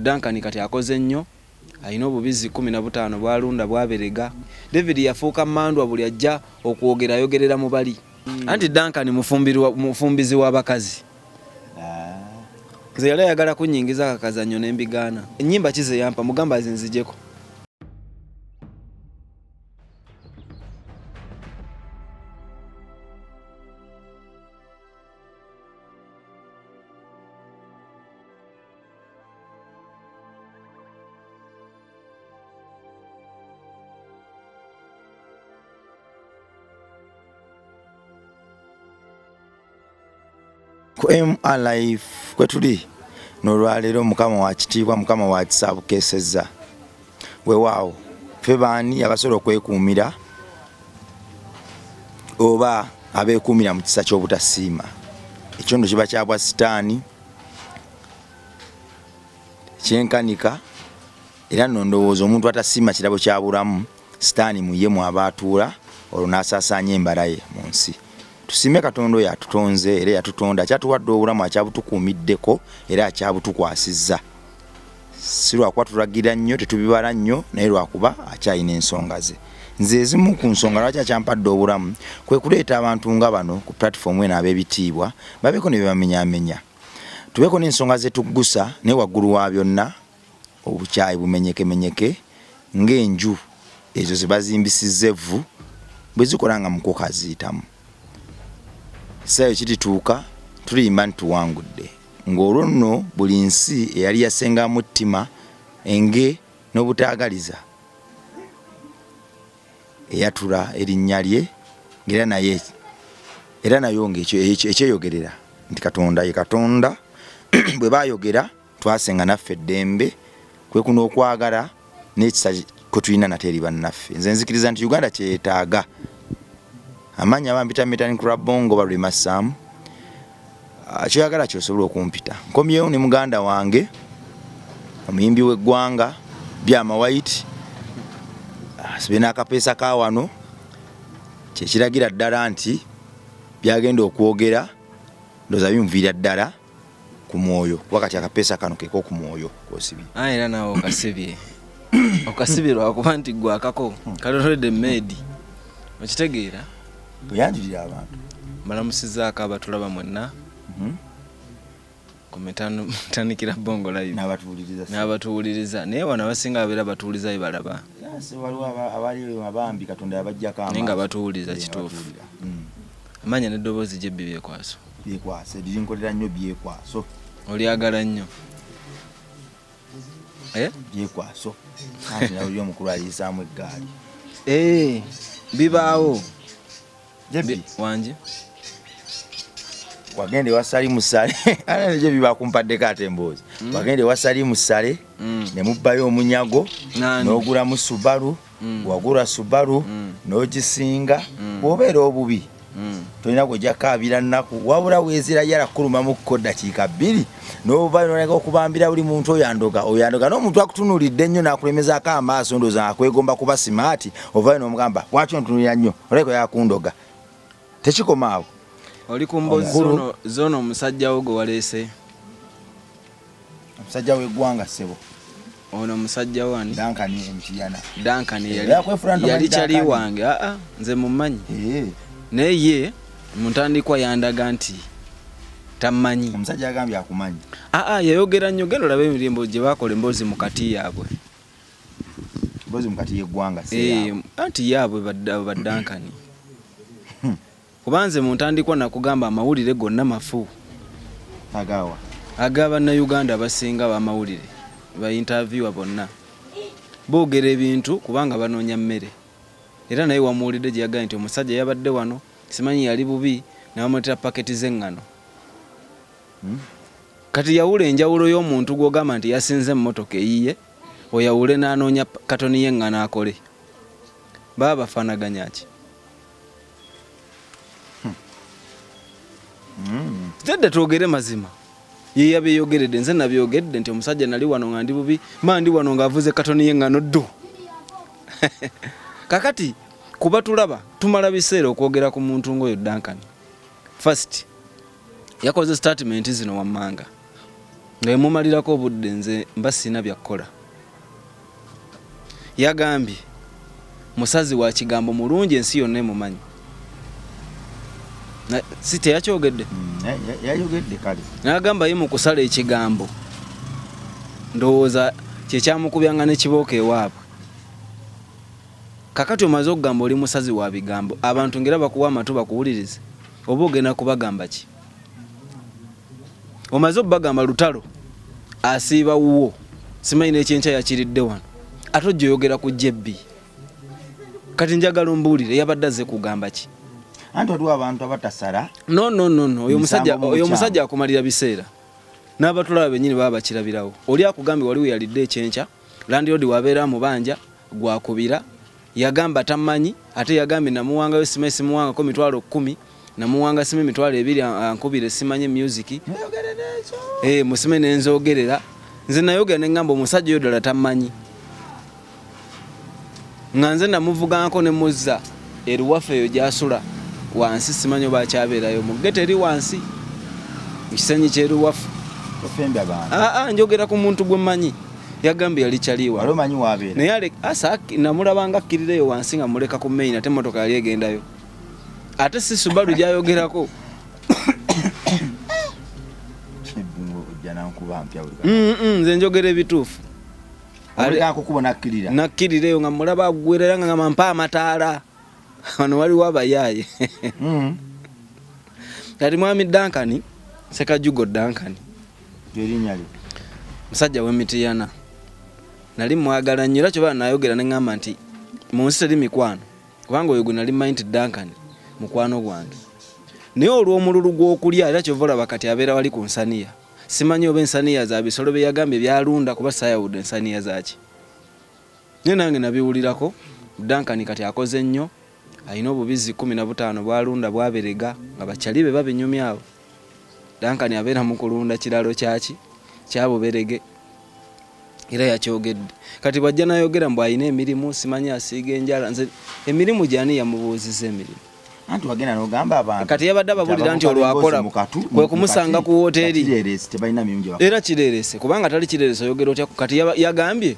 Duncan kati akoze nnyo alina obubizi 15 bwalunda bwaberega. David yafuuka mandwa buli ajja okwogera ayogerera mu bali. Anti Duncan mufumbizi w'abakazi. Nze yali ayagala kunyingiza akakazanyo n'embigaana. Ennyimba kize yampa mugamba azinzijeko. Alive kwetuli nolwalero mukama wa kitiibwa mukama wa kisabukeseza weewaawo ffe baani abasobola okwekuumira oba abeekuumira mu kisa ky'obutasiima ekyondo kiba kyabwa sitaani kyenkanika era nno ndowooza omuntu atasiima kirabo kya bulamu sitaani muye mw'abaatuula olwo n'asaasaanya embala ye mu nsi. Tusime Katonda oyo atutonze era yatutonda kyatuwadde obulamu akyabutukuumiddeko era akyabutukwasizza. Si lwakuba tulagira nnyo tetubibala nnyo naye lwakuba akyalina ensonga ze. Nze ezimu ku nsonga lwaki akyampadde obulamu kwe kuleeta abantu nga bano ku platform eno ab'ebitiibwa babeeko ne bebamenyaamenya. Tubeeko n'ensonga ze tuggusa naye waggulu wa byonna obukyayi bumenyekemenyeke ng'enju ezo ze bazimbisizza evvu bwe zikola nga mukoka aziyitamu. Sayo kitituuka tuliyimba nituwangudde ng'olwo nno buli nsi eyali yasengamu ttima enge n'obutaagaliza eyatula erinnya lye era nayo ng'ekyeyogerera nti Katonda ye Katonda bwe baayogera twasenga naffe eddembe kwe kuno okwagala n'ekisa kwe tulina nate eri bannaffe. Nze nzikiriza nti Uganda kyetaaga amanya bambita Meeting Club Bongo balima Sam kyoyagala kyosobola okumpita. Nkomyewo ne muganda wange omuyimbi w'eggwanga Byama White sibe n'akapeesa ka wano kyekiragira ddala nti byagenda okwogera ndooza bimuvira ddala ku mwoyo kuba kati akapeesa kano keko ku mwoyo kosibye era nawe okasibye okasibye lwakuba nti gwe akako kalolede medi okitegeera tuyanjulira abantu balamusizaako abatulaba mwenna ku Meetandikira Bongo Live n'abatuwuliriza naye wano abasinga babeera batuwulizayo balaba waliwo abali abambi Katonda yabajjako naye nga batuwuliza kituufu amanya n'eddoboozi gyebbi byekwaso lirinkolera nnyo byekwaso olyagala nnyo byekwaso anti nawulira omukulu aliyisaamu eggaali bibaawo wanje wagende wasali musale ana nje bibakumpaddeko ate emboozi wagende wasali musale ne mubbayo omunyago n'ogula mu Subaru wagula Subaru n'ogisinga bw'obeera obubi tolina kujja kaabira nnaku wabula weezira yala kulumamuko dakiika 2 n'ovayo n'olega okubambira buli muntu oyandoga n'omuntu akutunuulidde nnyo n'akulemezaako amaaso ndooza akwegomba kuba simaati ovayo n'omugamba lwaki ontunuulira nnyo oleko yakundoga tekikoma awo oli ku mbozi zono omusajja wo gwe waleese omusajja w'eggwanga ssebo ono omusajja wani Duncan yali kyali wange nze mumanyi naye ye muntandikwa yandaga nti tamanyi omusajja agambye akumanyi yayogera nnyo genda olabe emirimbo gye bakola emboozi mu kati yaabwe emboozi mu kati y'eggwanga anti yaabwe ba Duncan kubanze muntandikwa nakugamba amawulire gonna mafu ag'Abannayuganda abasinga b'amawulire ba interviewer bonna boogera ebintu kubanga banoonya mmere era naye wamuwulidde gye yagambye nti omusajja yabadde wano simanyi yali bubi n'amuleetera paketi z'eŋŋano kati yawula enjawulo y'omuntu gw'ogamba nti yasinze emmotoka eyiye oyawule n'anoonya katoni y'eŋŋano akole baba bafaanaganya ki Tedde twogere mazima ye yabeeyogeredde nze nabyogedde nti omusajja nali wano nga ndi bubi mandi wano ng'avuze katoni y'eŋŋano ddu kakati kuba tulaba tumala biseera okwogera ku muntu ng'oyo Duncan first yakoze statement zino wammanga nga mumalirako obudde nze mba sina byakola. Yagambye musazi wa kigambo mulungi ensi yonna emumanyi. Si teyakyogedde? Yayogedde kale. N'agamba ye mu kusala ekigambo ndowooza kyekyamukubyanga n'ekibooka ewaabwe. Kakati omaze okugamba oli musazi wa bigambo, abantu ngera bakuwa amatu bakuwulirize, oba ogenda kubagamba ki? Omaze okubagamba lutalo asiiba wuwo, simanyi n'ekyenkya yakiridde wano, ate ojja oyogera ku jebbi. Kati njagala ombuulire yabadde azze kugamba ki? Anti waliwo abantu abatasala. No. Oyo musajja akumalira biseera. N'abatulaba bennyini baba bakirabirawo. Oli akugambye waliwo yalidde ekyenkya, landlord wabeera mu banja gwakubira, yagamba tamanyi, ate yagambye namuwangayo simuwangako $10,000, namuwanga sime $200 ankubire simanye music. Musime nenzoogerera. Nze nayogera ne ngamba omusajja oyo ddala tamanyi. Nga nze namuvuganko ne muzza eruwaffe eyo gy'asula wansi, simanyi oba akyabeerayo mu ggeto eri wansi mu kisenyi ky'eruwaffe. Njogera ku muntu gwe mmanyi. Yagambye yali kyaliwa. Alomanyi wabeera. Naye namulabanga akkirireyo wansi nga muleka ku main ate emmotoka yali egendayo. Ate si Subaru gyayogerako. Nze njogera ebituufu. Nakkirireyo nga mulaba agwerera nga mampa amataala. Wano waliwo abayaaye. Kati mwami Duncan, Sekajugo Duncan. Musajja w'Emityana. Nali mwagala nnyo era kyobala nayogera ne ngamba nti mu nsi teri mikwano. Kubanga oyo gwe nali mmanyi Duncan mukwano gwange. Naye olw'omululu gw'okulya era kyova olaba kati abeera wali ku nsaniya. Simanyi oba ensaniya za bisolo bye yagambye byalunda kuba saayawudde ensaniya zaaki. Naye nange nabiwulirako. Duncan kati akoze nnyo. Alina obubizi 15 bwalunda bwaberega nga bakyali be babinyumyawo. Duncan abeera mu kulunda kiralo kyaki kyabuberege. Era yakyogedde. Kati bwajja nayogera mbu alina emirimu, simanyi asiiga enjala. Nze emirimu gy'ani yamubuuziza emirimu? Anti wagenda n'ogamba abantu. Kati yabadde ababulira nti olwakola kwe kumusanga ku woteeri. Era kireerese kubanga tali kireerese oyogera otya. Kati yagambye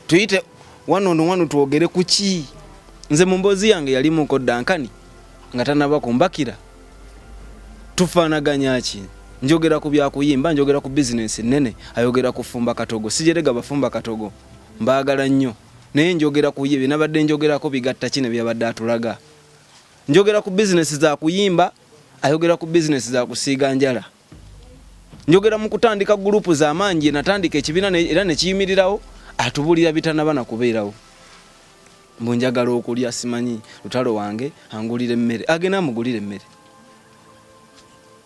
tuyite wano twogere ku ki. Nze mu mboozi yange yalimuko Duncan nga tanaba kumbakira. Tufaanaganya ki? Njogera ku byakuyimba, njogera ku business nene, ayogera kufumba katogo. Sijerega bafumba katogo. Mbaagala nnyo. Naye njogera ku ye nabadde njogerako bigatta kine byabadde atulaga. Njogera ku business za kuyimba, ayogera ku business za kusiiga njala. Njogera mu kutandika group za manji, natandika ekibiina era ne kiyimirirawo, atubulira bitanabana kubeerawo. Mbunjagala okulya simanyi lutalo wange angulire emmere, agenda amugulire emmere.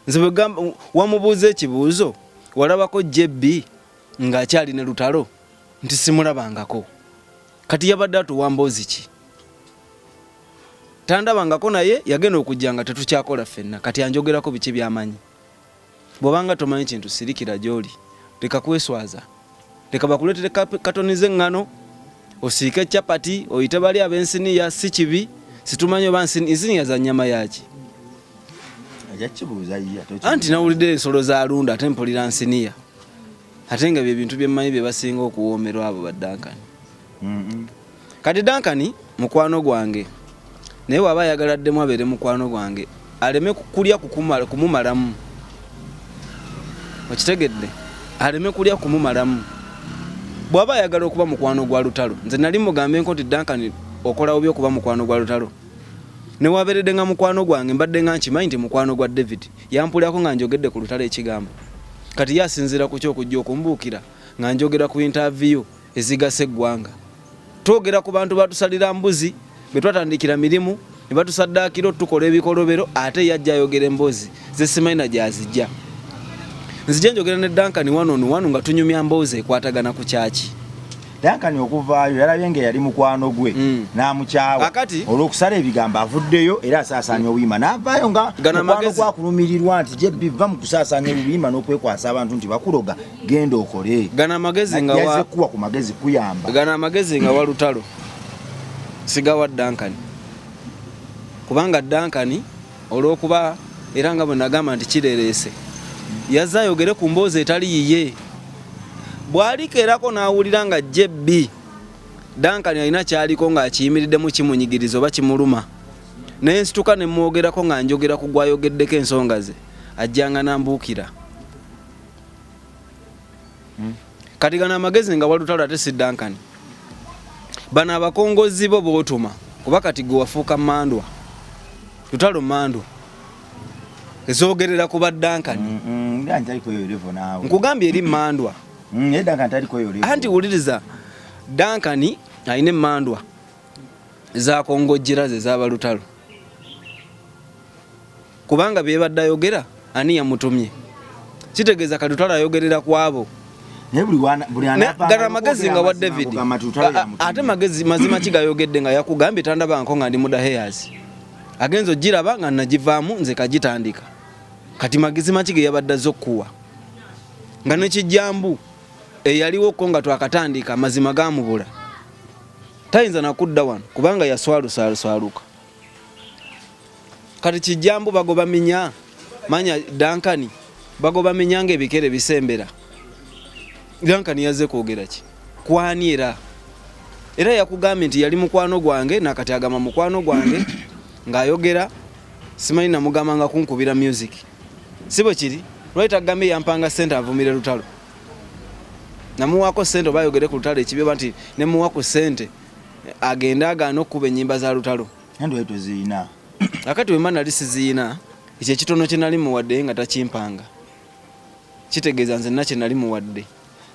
Nze bwegamba wamubuuza ekibuuzo, walabako jebbi ng'akyali ne lutalo nti simulabangako. Kati yabadde atuwa mboozi ki? Tandabangako naye yagenda okujja nga tetukyakola ffenna. Kati anjogerako biki by'amanyi. Bw'obanga tomanyi kintu sirikira gy'oli. Leka kweswaza. Leka bakuleetere katoni z'eŋŋano, osiike chapati, oyite bali ab'ensiniya si kibi, situmanyi oba ensiniya za nnyama yaki. Anti nawulidde ensolo za lunda ate mpulira nsiniya. Ate nga bye bintu byemmanyi bye basinga okuwoomerwa abo ba Duncan. Kati Duncan mukwano gwange. Naye waba ayagaladdemu abeere mukwano gwange aleme kulya kumumalamu. Okitegedde? Aleme kulya kumumalamu. Bw'aba ayagala okuba mukwano gwa lutalo, nze nali mugambe nti Duncan okolawo by'okuba mukwano gwa lutalo. Ne waberedde nga mukwano gwange mbadde nga nkimanyi nti mukwano gwa David yampulirako nga njogedde ku lutalo ekigambo. Kati yasinzira ku ky'okujja okumbuukira nga njogera ku interview ezigasa eggwanga. Twogera ku bantu batusalira mbuzi be twatandikira mirimu ne batusaddaakira tukola ebikolobero, ate yajja ayogera emboozi ze simanyi na gyazijja. Nzija njogera ne Duncan wano nga tunyumya mboozi ekwatagana ku kyaki. Duncan okuvaayo yalabye nga yali mukwano gwe n'amukyawa olw'okusala ebigambo avuddeyo era asaasaanya obuyima n'avaayo nga mukwano gwakulumirirwa nti jebbi va mu kusaasaanya obuyima n'okwekwasa abantu nti bakuloga genda okole. Gana amagezi nga yazekuwa ku magezi kuyamba. Gana amagezi nga walutalo sigawa Duncan. Kubanga Duncan olw'okuba era nga bwe nagamba nti kireerese yazze ayogere ku mboozi etali yiye. bwalikeerako n'awulira nga JB Duncan alina kyaliko ng'akiyimiridde mu kimunyigirizo oba kimuluma naye nsituka ne mwogerako nga njogera ku gwayogeddeko ensonga ze ajjanga nambuukira kati gana amagezi nga walutalo ate si Duncan bano abakongozi bo bootuma kuba kati gwe wafuuka mandwa lutalo mandwa ezoogerera ku ba Duncan nkugambye eri mandwa anti wuliriza Duncan alina emmandwa zakongojjera ze z'abalutalo kubanga byebadde ayogera ani yamutumye kitegeeza kalutalo ayogerera ku abo gala magezi nga wa David ate magezi mazima kigayogedde nga yakugambye tandabanko nga ndi muda hairs agenzo ogiraba nga nagivaamu nze kagitandika kati magezi makige yabadde azokkuwa nga nekijambu eyaliwo ko nga twakatandika amazima gamubula tayinza nakudda wano kubanga yaswaluka kati kijambu bagoba minya manya Duncan bagoba minya ng'ebikere bisembera Duncan yazze kwogera ki kwani era yakugambye nti yali mukwano gwange nakati agamba mukwano gwange ng'ayogera simanyi namugamba nga kunkubira music sibo kiri lwaita agambe yampanga sente avumire lutalo namuwako sente bayogere ku lutalo ekibyo nti ne muwako sente agenda agaana okuba ennyimba za lutalo ndo eto ziina akati we mana lisiziina ekyo kitono kye nali muwadde nga takimpanga kitegeeza nze nakye nali muwadde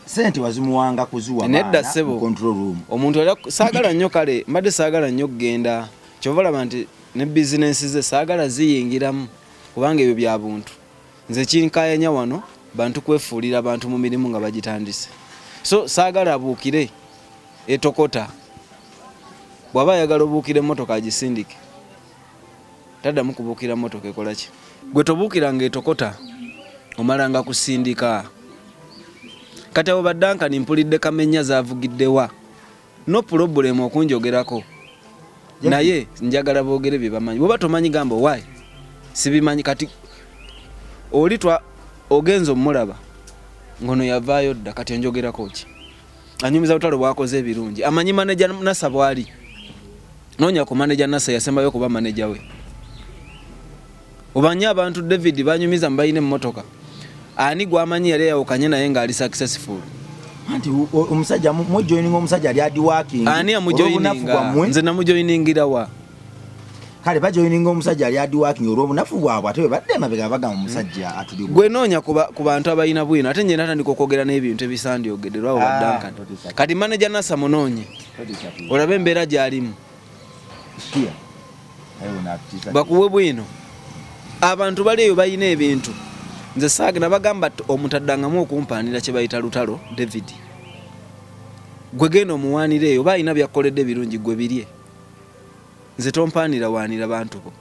sente wazimuwanga kuziwa nedda ssebo control room omuntu ali saagala nnyo kale mbadde saagala nnyo kugenda kyova laba nti ne bizinensi ze saagala ziyingiramu kubanga ebyo bya buntu nze kinkayanya wano bantu kwefuulira abantu mu mirimu nga bagitandise so saagala abuukire etokota bw'aba ayagala obuukire emmotoka agisindike taddamu kubuukira mmotoka ekola ki gwe tobuukiranga etokota omalanga kusindika kati abo ba Duncan mpulidde kamenya zavugiddewa no problem okunjogerako naye njagala boogere bye bamanyi bwoba tomanyi gamba why sibimanyi kati olitwa ogenzo mulaba ngono yavaayo dda kati onjogerako ki anyumiza lutalo bwakoze ebirungi amanyi manager Nasa bwali nonya ku manager Nasa yasembayo kuba manager we obanya abantu David banyumiza mbayine emmotoka ani gwamanyi yali yawukanye naye nga ali successful anti omusajja mu joining omusajja ali adi working ani amujoininga nze namujoiningira wa kale bajoining omusajja ali adi working olw'obunafu bwabwe ate badde mabega bagamba omusajja atuli gwe noonya ku bantu abalina bwino ate njena atandika okwogera n'ebintu ebisandyogeddwa abo ba Duncan kati manager Nasa munoonye olabe embeera gy'alimu bakuwe bwino abantu bali eyo balina ebintu nze saagena bagamba omutaddangamu okumpaanira kye bayita lutalo David gwe genda omuwaanira eyo oba alina byakkoledde birungi gwe birye nze tompaanira waanira bantu bo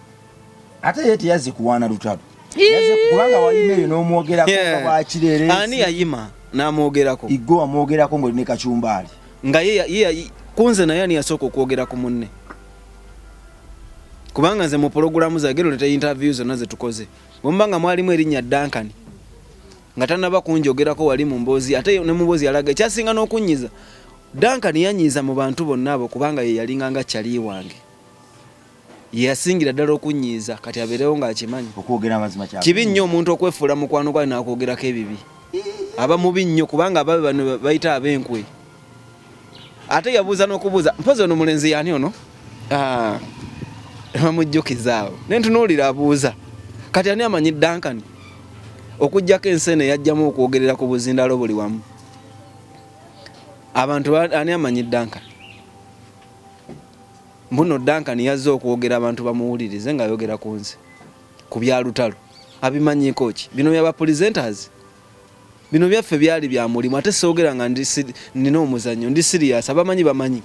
ate ye teyazze kuwaana lutalo yazze kubanga walina eyo n'omwogerako nga bwakirere ani yayima n'amwogerako igwe wamwogerako ng'olina kacumbaali nga ye kunze naye ani yasooka okwogera ku munne kubanga nze mu pologulamu zange leta interview zonna ze tukoze bwembanga mwalimu erinnya Duncan nga tanaba kunjogerako wali mu mboozi ate ne mu mboozi yalaga ekyasinga n'okunyiza Duncan yanyiza mu bantu bonna abo kubanga ye yalinga nga kyali wange yasingira ddala okunyiza kati abeerewo ng'akimanyi okwogera amazima kyabwe kibi nnyo omuntu okwefuula mukwano gwali n'akwogerako ebibi aba mubi nnyo kubanga ababe bano bayita ab'enkwe ate yabuuza n'okubuuza mpozi ono mulenzi yani ono bamujjukizaawo nentunuulira abuuza kati ani amanyi Duncan okujjako ensene yajjamu okwogerera ku buzindalo buli wamu abantu ani amanyi Duncan mbuno Duncan yazze okwogera abantu bamuwulirize ng'ayogera ku nze ku bya lutalo abimanyiko ki bino byaba presenters bino byaffe byali bya mulimu ate soogera nga nina omuzannyo ndi serious abamanyi bamanyi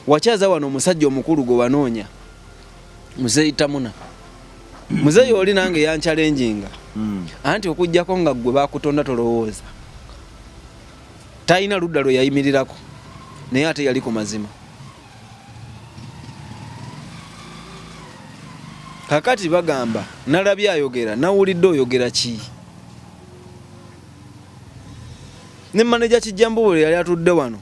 wakyaza wano omusajja omukulu gwe wanoonya Muzeyi Tamuna muzeyi oli nange yanchalenjinga anti okujjako nga gwe bakutonda tolowooza talina ludda lwe yayimirirako naye ate yali ku mazima kakati bagamba nalabye ayogera nawulidde oyogera ki ne manager Kijambo bwe yali atudde wano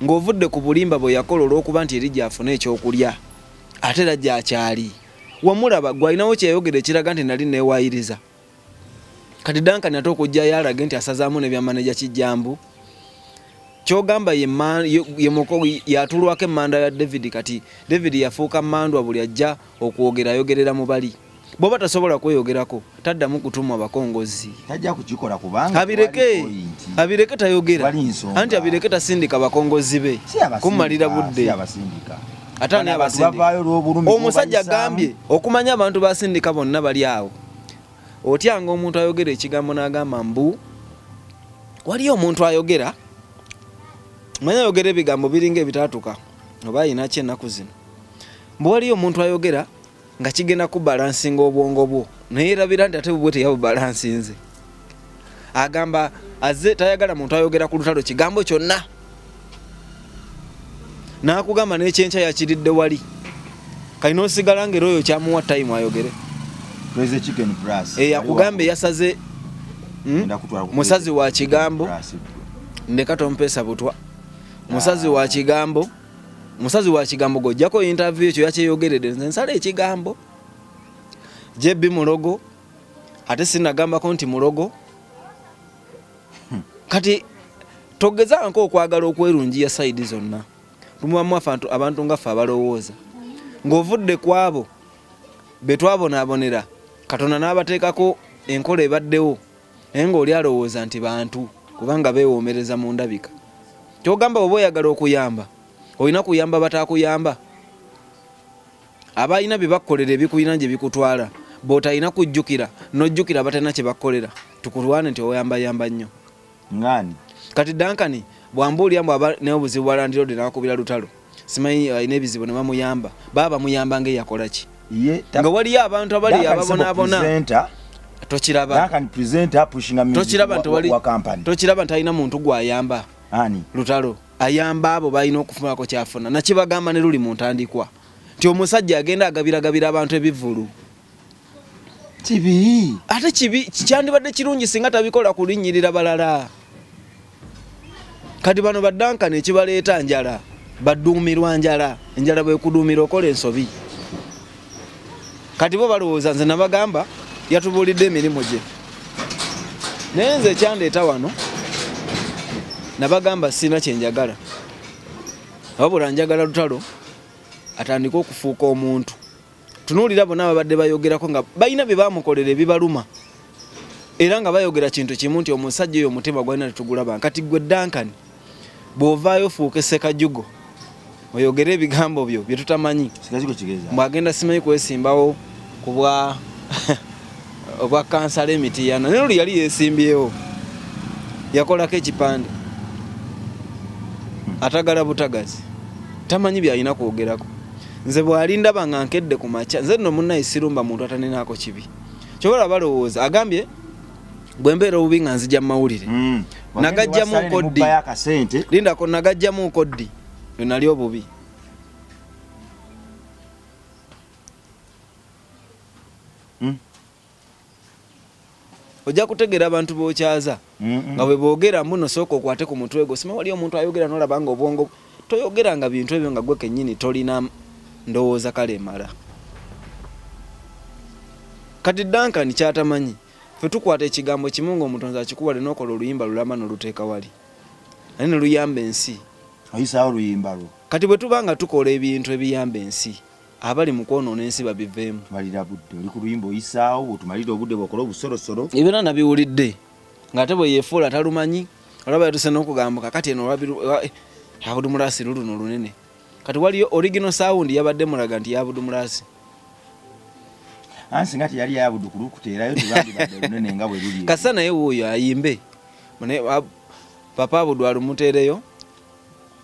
ng'ovudde ku bulimba bwe yakola olw'okuba nti eri gyafuna ekyokulya ate era gyakyali wamulaba gwe alinawo kyeyogera ekiraga nti nali neewayiriza kati Duncan ate okujjayo alage nti asazaamu ne bya manager Kijambo kyogamba ye muko yatulwako emmanda ya David kati David yafuuka mmandwa buli ajja yogerera mu bali boba tasobola kweyogerako taddamu kutumwa abakongozi tajja kukikola kubanga abireke tayogera anti abireke tasindika bakongozi be kumalira budde atani abasindika omusajja agambye okumanya abantu basindika bonna bali awo otyanga omuntu ayogera ekigambo n'agamba mbu waliyo omuntu ayogera manya yogera ebigambo biringa ebitatuka oba ayina ki ennaku zino mbu waliyo omuntu ayogera nga kigenda kubalansinga obwongo bwo naye erabira nti ate bubwe teyabubalansinze agamba azze tayagala muntu ayogera ku lutalo kigambo kyonna n'akugamba n'ekyenkya yakiridde wali kalina osigala ngeri oyo kyamuwa time ayogere akugambe yasaze musazi wa kigambo ndeka tompeesa butwa musazi wa kigambo gojjako interview ekyo yakyeyogeredde nze nsala ekigambo JB Mulogo ate sinagambako nti Mulogo kati togezanko okwagala okwerungiya side zonna tumuwamu abantu ngaffe abalowooza ng'ovudde kwabo betwabonaabonera Katonda n'abateekako enkola ebaddewo naye ng'oli alowooza nti bantu kubanga beewoomereza mu ndabika kyogamba oba oyagala okuyamba olina kuyamba batakuyamba abalina bye bakkolera ebikuyina gye bikutwala bw'otalina kujjukira n'ojjukira batalina kye bakkolera tukulwane nti oyambayamba nnyo ngani kati Duncan bwambuulira mbu aba n'obuzibu bwa Land Road n'akubira lutalo simanyi alina ebizibu ne bamuyamba baba bamuyamba ng'eyakola ki nga waliyo abantu abali ababonaabona tokiraba tokiraba nti alina muntu gw'ayamba lutalo ayamba abo balina okufunako kyafuna nakibagamba ne luli mu ntandikwa nti omusajja agenda agabiragabira abantu ebivulu kibi ate kibi kyandibadde kirungi singa tabikola kulinnyirira balala kati bano Duncan ekibaleeta njala badduumirwa njala enjala bwe kuduumira okola ensobi kati bo balowooza nze nabagamba yatubuulidde emirimu gye naye nze ekyandeeta wano nabagamba sina kyenjagala wabula njagala lutalo atandika okufuuka omuntu tunuulira bonna babadde bayogerako nga balina bye bamukolera ebibaluma era nga bayogera kintu kimu nti omusajja oyo omutima gwalina tetugulaba kati gwe Duncan bw'ovaayo ofuuke Ssekajugo oyogere ebigambo byo bye tutamanyi mwagenda simanyi kwesimbawo ku obwa kansala Emitiyano naye luli yali yeesimbyewo yakolako ekipande atagala butagazi tamanyi byalina kwogerako nze bw'alindaba nga nkedde ku makya nze nno munnaye sirumba muntu ataninaako kibi kyobola balowooza agambye bwe mbeera obubi nga nzija mu mawulire nagajjamu koddi lindako nagajjamu koddi nali obubi ojja kutegeera abantu b'okyaza nga bwe boogera mbuno sooka okwate ku mutwe gwo sima wali omuntu ayogera n'olaba nga obwongo toyogeranga bintu ebyo nga gwe kennyini tolina ndowooza kale emala kati Duncan kyatamanyi ffe tukwata ekigambo kimu ng'omutonzi akikuwale n'okola oluyimba lulama n'oluteeka wali naye ne luyamba ensi oyisaawo oluyimba lwo kati bwe tuba nga tukola ebintu ebiyamba ensi abali mu kwonoona ensi babiveemu tumalira budde oli ku luyimba oyisaawo otumalira obudde bwokola obusolosolo ebyona nabiwulidde ng'ate bwe yeefuula talumanyi olaba yatuse n'okugamba kakati eno yabudumulasi luluno lunene kati waliyo original sound yabadde mulaga nti yabudumulasi ansi ngati yali yabudu kulukuteerayo tubandibadde lunene nga bwe luli kasa naye wuuyo ayimbe papa abudu alumuteereyo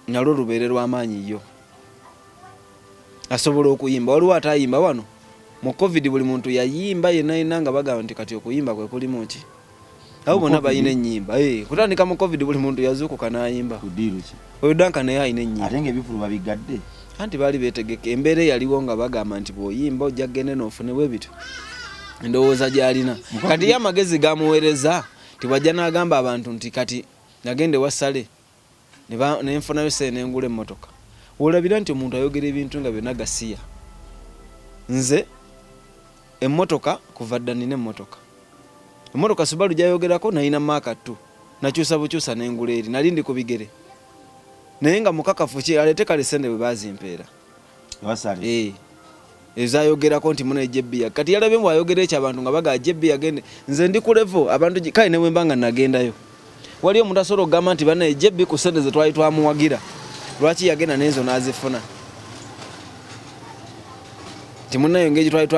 nalwo lubeere lw'amaanyi yo asobola okuyimba waliwo atayimba wano mu covid buli muntu yayimba yenna nga bagamba nti kati okuyimba kwe kulimu ki abo bonna balina ennyimba kutandika mu covid buli muntu yazuukuka n'ayimba oyo Duncan naye alina ennyimba ate ng'ebifulu babigadde anti baali beetegeka embeera eyaliwo nga bagamba nti bw'oyimba ojja kgende n'ofune bwe bityo endowooza gy'alina kati ye amagezi gamuweereza tibwajja n'agamba abantu nti kati nagende wasale ne nfunayo sene ngule emmotoka olabira nti omuntu ayogera ebintu nga byonna gasiya nze emmotoka kuva dda nina emmotoka Subaru gyayogerako nalina maaka tu nakyusa bukyusa n'engula eri nali ndi ku bigere naye nga mukakafu ki alete kale sente bwe bazimpeera ezayogerako nti muna ejebbiya kati yalabye bwayogera ekyo abantu nga baga jebbiya gende nze ndi ku level abantu kale ne wemba nga nagendayo wali omuntu asobola okugamba nti bana ejebbi ku sente ze twali twamuwagira lwaki yagenda n'ezo n'azifuna timunayo ngeri twali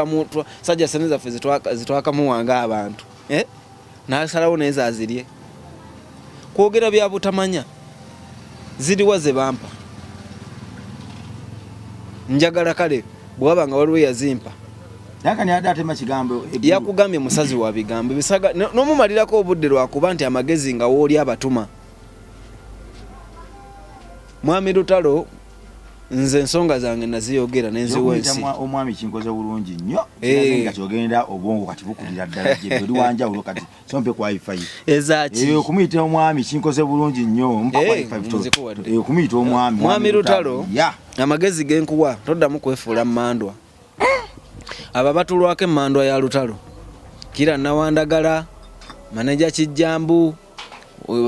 sajja sente zaffe zitwakamuwanga abantu n'asalawo naye zazirye kwogera bya butamanya ziriwa ze bampa njagala kale bwaba nga waliwo yazimpa yakugambye musazi wa bigambo bisaga n'omumalirako obudde lwakuba nti amagezi nga wooli abatuma Mwami Lutalo nze ensonga zange naziyogera nenziwa ensi omwami kinkoze bulungi nnyo nga kyogenda obwongo kati bukulira ddala gye buli wanjawulo kati sompe kwa wifi ezaki okumuyita omwami kinkoze bulungi nnyo mpa kwa wifi okumuyita Mwami Lutalo amagezi genkuwa toddamu kwefuula mmandwa aba batulwako emmandwa ya Lutalo Kira Nawandagala maneja Kijjambu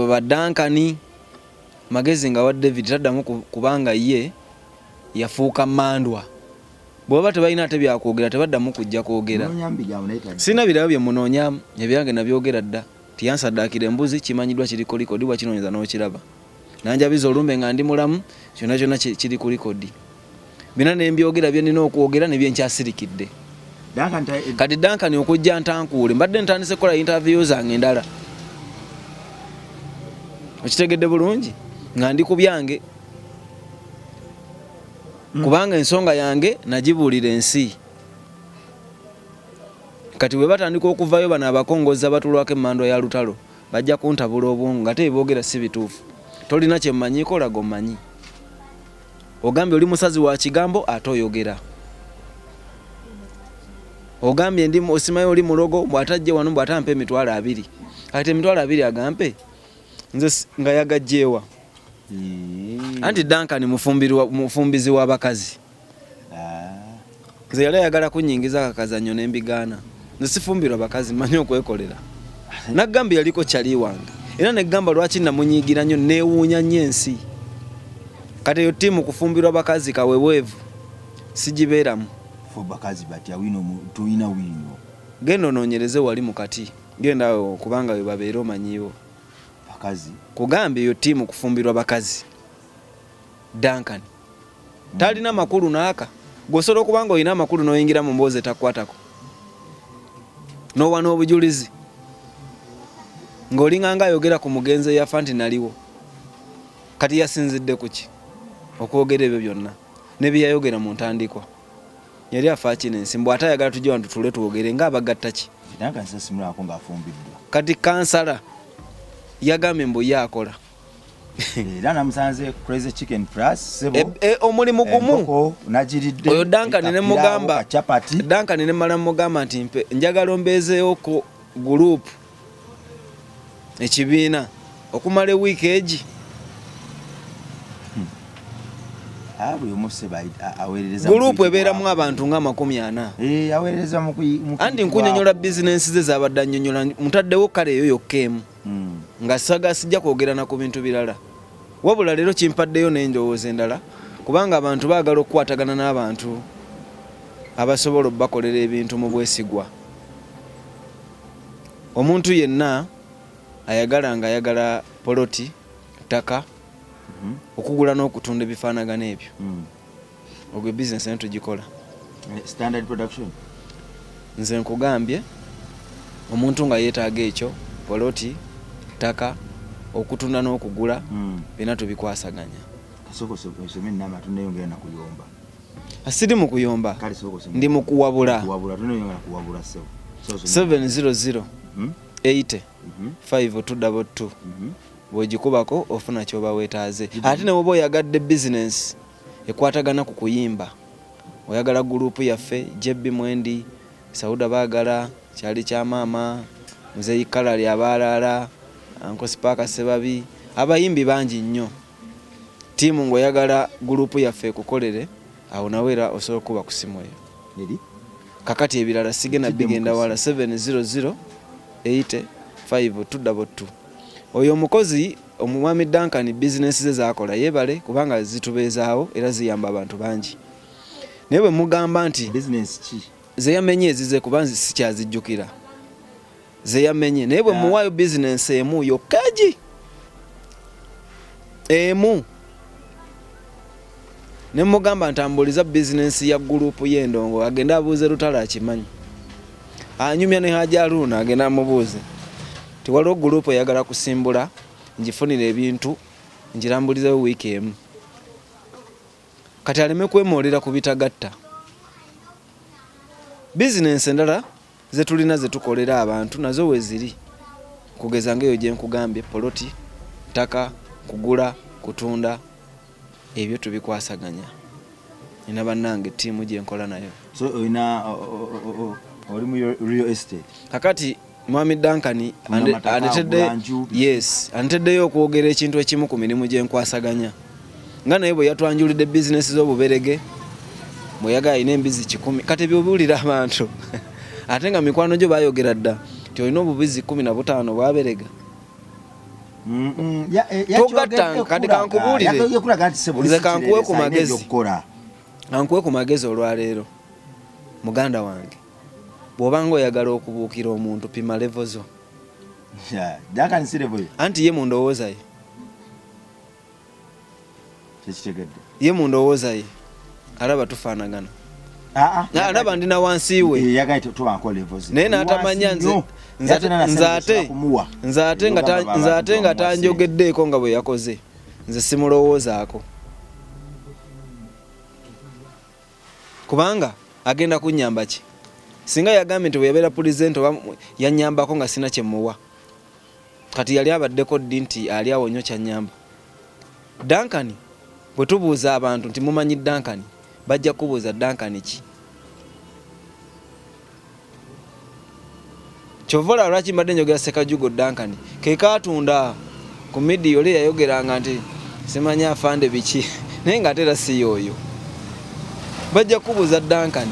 badankani magezi nga wa David taddamu kubanga ye yafuuka mandwa bw'oba tebalina ate byakwogera tebaddamu kujja kwogera sina birabo bye munoonya ebyange nabyogera dda tiyansaddaakira embuzi kimanyiddwa kiri ku likodi wakinoonyeza n'okiraba nanjabiza olumbe nga ndi mulamu kyonna kyonna kiri ku likodi bina ne mbyogera bye nina okwogera ne bye nkyasirikidde kati Dankani okujja ntankuule mbadde ntandise kukola interview zange endala okitegedde bulungi nga ndi ku byange kubanga ensonga yange nagibuulira ensi kati bwe batandika okuvayo bano abakongoza batulwako emmandwa ya Lutalo bajja kuntabula obwongo nga teboogera si bituufu tolina kye mmanyiiko laga omanyi ogambye oli musazi wa kigambo ate oyogera ogambye ndi osimayo oli mulogo bw'atajje wano bw'atampa emitwalo 2 kati emitwalo 2 agampe nze nga yagajjeewa anti Dankani mufumbizi w'abakazi nze yali ayagala kunyingiza akakazanyo n'embigaana nze sifumbirwa bakazi mmanyi okwekolera naggambye yaliko kyali wange era negamba lwaki namunyiigira nnyo neewuunya nnyo ensi kati eyo ttiimu kufumbirwa bakazi kaweweevu sigibeeramu genda onoonyereze wali mukati genda kubanga we babeera omanyiiwo kugambye eyo ttiimu kufumbirwa bakazi Dankani talina makulu naaka gosobola okubanga olina amakulu n'oyingira mu mboozi etakwatako n'owa n'obujulizi ng'olinganga ayogera ku mugenzi eyafa nti naliwo kati yasinzidde ku ki okwogera ebyo byonna ne bye yayogera mu ntandikwa yali afa kinensi mbw ate ayagala tujje wano tutule tuwogere ng'abagatta ki kati kansala yagambye mbu ye akola era namusanze Crazy Chicken Plus sebo omulimu gumu oyo Dankani ne mugamba Dankani ne mala mugamba nti njagala ombeezeewo ku group ekibiina okumala week egi group ebeeramu abantu nga 40 aweereza mu anti nkunyonyola bizinensi ze zabadde annyonnyola mutaddewo kale eyo yokka emu nga saga sijja kwogerana ku bintu birala wabula leero kimpaddeyo n'endowooza endala kubanga abantu baagala okukwatagana n'abantu abasobola okubakolera ebintu mu bwesigwa omuntu yenna ayagala poloti ttaka okugula n'okutunda ebifaanagano ebyo ogwo bizinesi netugikola standard production nze nkugambye omuntu nga yeetaaga ekyo poloti ttaka okutunda n'okugula bina tubikwasaganya asiri mu kuyomba ndi mu kuwabula 700 80 5222 bw'ogikubako ofuna ky'oba weetaaze ate ne woba oyagadde bizinesi ekwatagana ku kuyimba oyagala gurupu yaffe Jebbi Mwendi Sauda baagala kyali kya maama Muzeyi Kalali abaalaala Anko Sipaka Sebabi abayimbi bangi nnyo tiimu ng'oyagala gurupu yaffe ekukolere awo nawe era osobola okuba ku simu eyo kakati ebirala sigenda bigenda wala 700 80 5222 oyo omukozi omwami Duncan bizinesi ze zakola yebale kubanga zitubeezaawo era ziyamba abantu bangi naye bwe mugamba nti business ki zeyamenye ezize kubanzi sikyazijjukira zeyamenye naye bwe muwaayo bizinesi emu yokkaji emu ne mugamba ntambuliza bizinesi ya gurupu y'endongo agenda abuuze Lutalo akimanyi anyumya ne Haji Aruna agenda amubuuze tiwaliwo gurupu eyagala kusimbula ngifunira ebintu ngirambulizewo wiiki emu kati aleme kwemoolera ku bitagatta bizinesi endala zetulina zetukolera abantu nazo weziri kugeza ngaeyo gye nkugambye poloti ttaka kugula kutunda ebyo tubikwasaganya nina bannange ttiimu gye nkola nayo so oyina oli mu real estate kakati mwami Duncan anteddeyo okwogera ekintu ekimu ku mirimu gye nkwasaganya nga naye bwe yatwanjulidde bizinesi z'obuberege bwe yagala alina embizi 10 kati byobuulira abantu ate nga mikwano gyo bayogera dda ti olina obubizi 15 bwaberega togatta kati kankubuulire nze kankuwe ku magezi olwaleero muganda wange bw'obanga oyagala okubuukira omuntu pima levo zo anti ye mundowooza ye ye mundowooza ye alaba tufaanagana alaba ndina wansi we naye n'atamanya nze ate nga tanjogeddeeko nga bwe yakoze nze simulowoozaako kubanga agenda kunnyamba ki singa yagambye nti bwe yabeera pulezidenti oba yannyambako nga sina kye muwa kati yali abaddeko ddi nti ali awo nnyo kyannyamba Duncan bwe tubuuza abantu nti mumanyi Duncan bajja kubuuza Duncan ki kyovola lwaki mbadde njogera Ssekajugo Duncan ke kaatunda ku midiya oli yayogeranga nti simanyi afande biki naye nga ate era si yooyo bajja kubuuza Duncan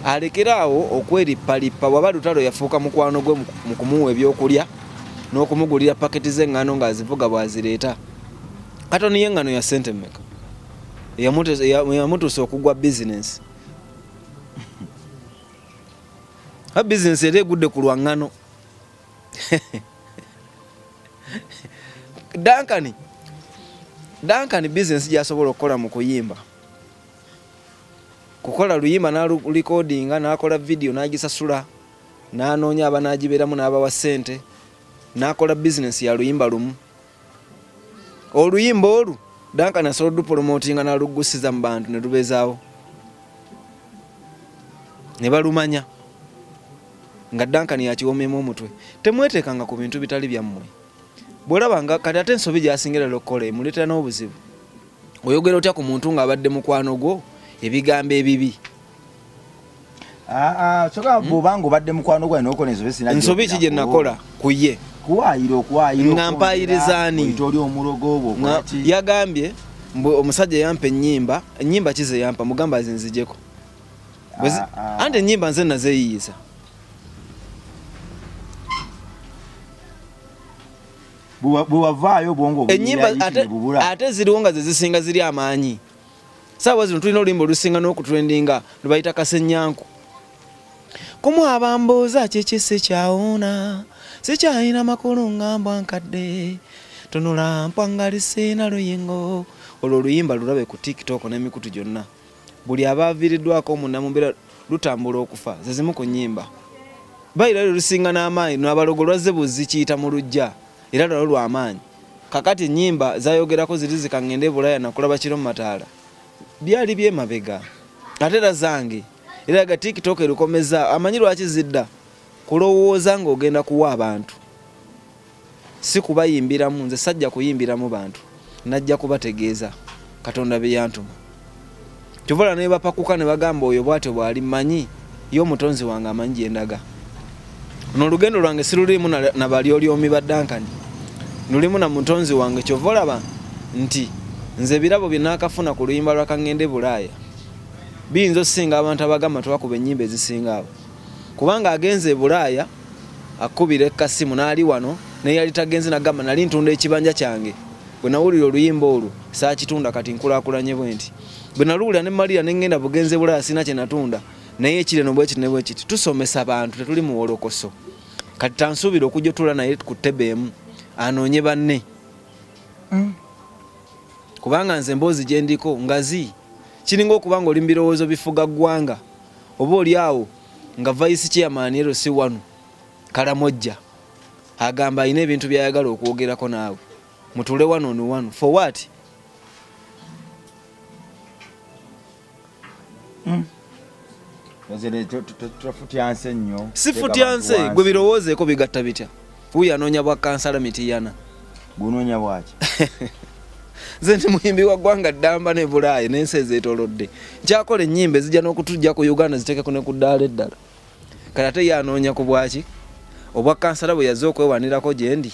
alekeraawo okweripalipa waba Lutalo yafuuka mukwano gwe mu kumuwa ebyokulya n'okumugulira paketi z'eŋŋano ng'azivuga bw'azireeta katoni y'eŋŋano ya ssente mmeka yamutuusa okugwa bizinesi bizinesi era egudde ku lwaŋŋano Duncan bizinesi gy'asobola okukola mu kuyimba kukola luyimba n'alulikodinga n'akola vidiyo n'agisasula n'anoonya abanaagibeeramu n'abawa ssente n'akola bizinesi ya luyimba lumu oluyimba olu Duncan asobola odupolomootinga n'aluggusiza mu bantu ne lubeezaawo ne balumanya nga Duncan yakiwoomyemu omutwe temweteekanga ku bintu bitali byammwe bw'olabanga kati ate ensobi gy'asingira okukola emuleetera n'obuzibu oyogera otya ku muntu ng'abadde mukwano gwo ebigambo ebibi soka bw'obanga obadde mukwano gwa n'okola ensobi ki gye nakola ku ye nga mpaayirizaani yagambye omusajja yampa ennyimba kize yampa mugamba zinzijeko anti ennyimba nze nazeeyiyiza bwewavaayo bwongo ennyimba ate ziriwo nga ze zisinga ziri amaanyi saawa zino tulina oluyimba olusinga n'okutrendinga lubayita kasenyanku kumwaba mbooza kyekise kyawuuna sikyalina makulu ngambwa nkadde tunula mpwangalisiina luyingo olwo oluyimba lulabe ku TikTok n'emikutu gyonna buli abaaviiriddwako omunnamubeera lutambula okufa ze zimu ku nnyimba bayira lusinga n'amaanyi n'abalogo lwazze buzikiyita mu lujja era lwalo lw'amaanyi kakati ennyimba zayogerako ziri zikaŋŋende bulaya nakulaba kiro mu mataala byali byemabega ate era zange era ga TikTok erukomeza amanyi lwaki zidda kulowooza ng'ogenda kuwa abantu si kubayimbiramu nze sajja kuyimbiramu bantu najja kubategeeza Katonda bye yantuma kyova ne bapakuka ne bagamba oyo bwatyo bwali manyi ye omutonzi wange amanyi gye ndaga ono olugendo lwange sirulimu na balyolyomi ba Duncan nulimu na mutonzi wange kyovolaba nti nze birabo binakafuna ku luyimba lwa Kangende Bulaaya biyinza singa abantu abagamba twakuba ennyimba ezisingaawo kubanga agenze e Bulaaya akubira ekkasimu n'ali wano naye yali tagenze nagamba nali ntunda ekibanja kyange bwe nawulira oluyimba olwo saakitunda kati nkulaakulanye bwe nti bwe naluwulira ne Maria ne ngenda bugenze Bulaaya sina kye natunda naye ekireno bwe kiti ne bwe kiti tusomesa abantu tetuli mu wolokoso kati tansuubira okujja otula naye ku ttebe emu anoonye banne kubanga nze emboozi gye ndiko ngazi kiringa okubanga oli mu birowoozo bifuga ggwanga oba oli awo nga vice chairman ero si wanu Kalamojja agamba alina ebintu byayagala okwogerako naawe mutule wano ono wano for what? Si futyanse gwe birowoozeeko bigatta bitya wuyo anoonya bwa kansala mitiyana gunoonya bwaki nze ndi muyimbi wa ggwanga ddamba ne Bulaaya n'ensi ezeetoolodde nkyakola ennyimba ezijja n'okutujja ku Uganda zitekeko ne ku ddaala eddala kati ate ye anoonya ku bwaki obwa kansala bwe yazze okwewanirako gye ndi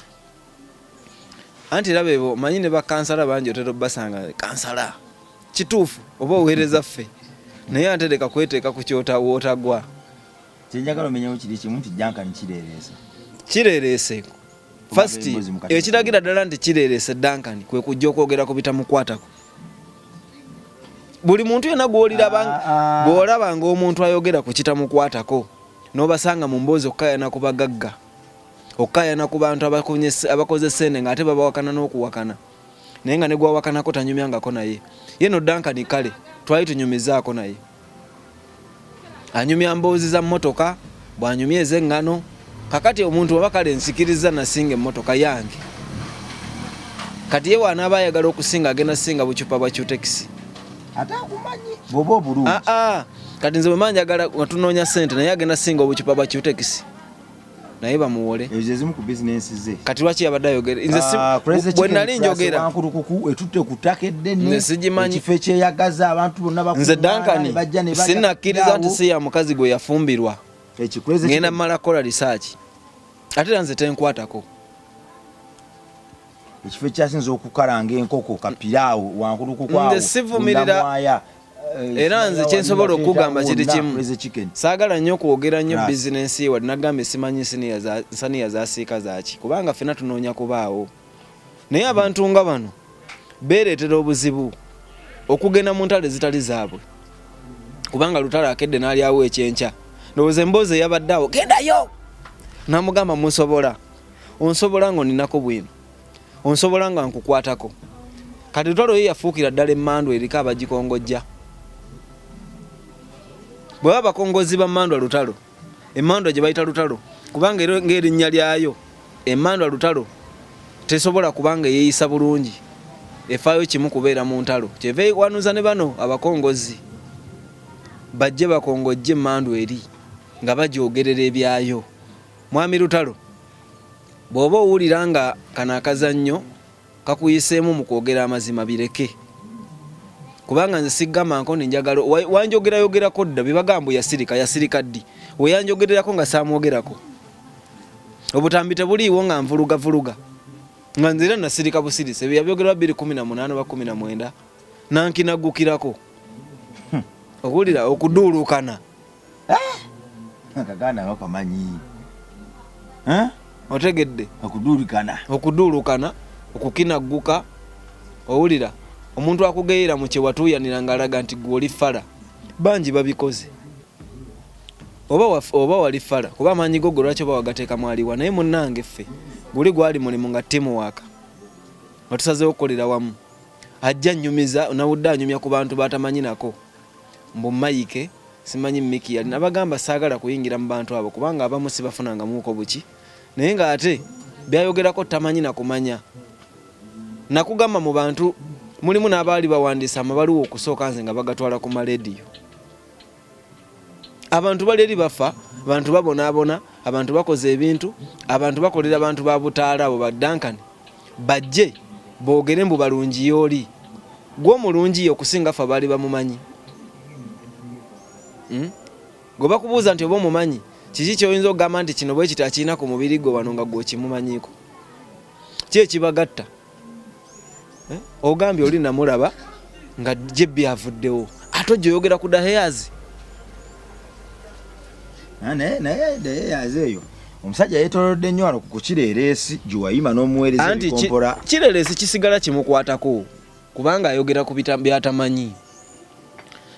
anti raba ebo manyi ne bakansala bangi otera obbasanga kansala kituufu oba oweereza ffe naye ate leka kweteeka ku kyotawootagwa kyenjagala omenyawo kiri kimu nti Duncan kireereese first ekiragira ddala nti kireereese Duncan kwe kujja okwogera ku bitamukwatako buli muntu yonna bw'olaba ng'omuntu ayogera ku kitamukwatako n'obasanga mu mboozi okukayana ku bagagga okukayana ku bantu abakoze ssente ng'ate babawakana n'okuwakana naye nga ne gwawakanako tanyumyangako naye ye no Duncan kale twali tunyumizaako naye anyumya mboozi za mmotoka bw'anyumya ez'eŋŋano kakati omuntu waba kale nsikiriza nasinga emmotoka yange kati ye wanaaba ayagala okusinga agenda singa bucupa bwa Qtex ate akumanyi bw'oba obulungi kati nze bwe manjagala watunoonya ssente naye agenda singa obucupa bwa Qtex naye bamuwole ezo ezimu ku bizinensi ze kati lwaki yabadde ayogera nze bwe nali njogera etutte ku ttaka eddene sigimanyi ekifo ekyeyagaza abantu bonna nze Duncan sinnakkiriza nti si ya mukazi gwe yafumbirwa ngenda mmala kola research ate era nze tenkwatako ekifo ekyasinza okukalanga enkoko kapiraawo wankulukukwaawo nze sivumirira era nze kyensobola okugamba kiri kimu saagala nnyo okwogera nnyo bizinensi wadde nagamba simanyi nsaniya zasiika zaaki kubanga ffenna tunoonya kubaawo naye abantu nga bano beereetera obuzibu okugenda mu ntale zitali zaabwe kubanga lutalo akedde n'alyawo ekyenkya ndowooza emboozi eyabadde awo gendayo namugamba munsobola onsobola nga oninako bwino onsobola nga nkukwatako kati lutalo ye yafuukira ddala emmandwa eriko abagikongojja bwe baba bakongozi ba mmandwa lutalo emmandwa gye bayita lutalo kubanga ng'erinnya lyayo emmandwa lutalo tesobola kubanga yeeyisa bulungi efaayo kimu kubeera mu ntalo kyeva ewanuza ne bano abakongozi bajje bakongojje emmandwa eri nga bagyogerera ebyayo mwami lutalo bw'oba owulira nga kano akazannyo kakuyiseemu mu kwogera amazima bireke kubanga nze sigamba nko ninjagala wanjogerayogerako dda byebagambo yasirika ddi weyanjogererako nga saamwogerako obutambi tebuliiwo nga nvuluga nga nze era nasirika busirise byabyogerwa 2018 ba 19 nankinaggukirako owulira okuduulukana akaganda bakamanyi otegedde okuduulukana okukinagguka owulira omuntu akugeera mu kyewatuuyanira ng'alaga nti gwe oli fala bangi babikoze oba wali fala kuba amaanyi go lwaki oba wagateekamu aliwa naye munnange ffe guli gwali mulimu nga teamwork otusazeewo okukolera wamu ajja nnyumiza nawudde anyumya ku bantu batamanyi nako mbu mayike simanyi miki yali nabagamba saagala kuyingira mu bantu abo kubanga abamu sibafunanga muuko buki naye ng'ate byayogerako tamanyi nakumanya nakugamba mu bantu mulimu n'abaali bawandiisa amabaluwa okusooka nze nga bagatwala ku malediyo abantu bali eri bafa abantu babonaabona abantu bakoze ebintu abantu bakolera abantu ba butaala abo ba Duncan bajje boogere mbu balungi yooli gwe omulungi okusinga ffe baali bamumanyi gwe bakubuuza nti oba omumanyi kiki kyoyinza okugamba nti kino bwe kiti akiina ku mubiri gwe wano nga gwe okimumanyiko kye kibagatta ogambye oli namulaba nga Jebbi avuddewo ate ojjoyogera ku Daheyazi eyo omusajja yeetolodde nnyo wano ku Kireeresi giwayima n'omuweereza ebikompora anti Kireeresi kisigala kimukwatako kubanga ayogera ku byatamanyi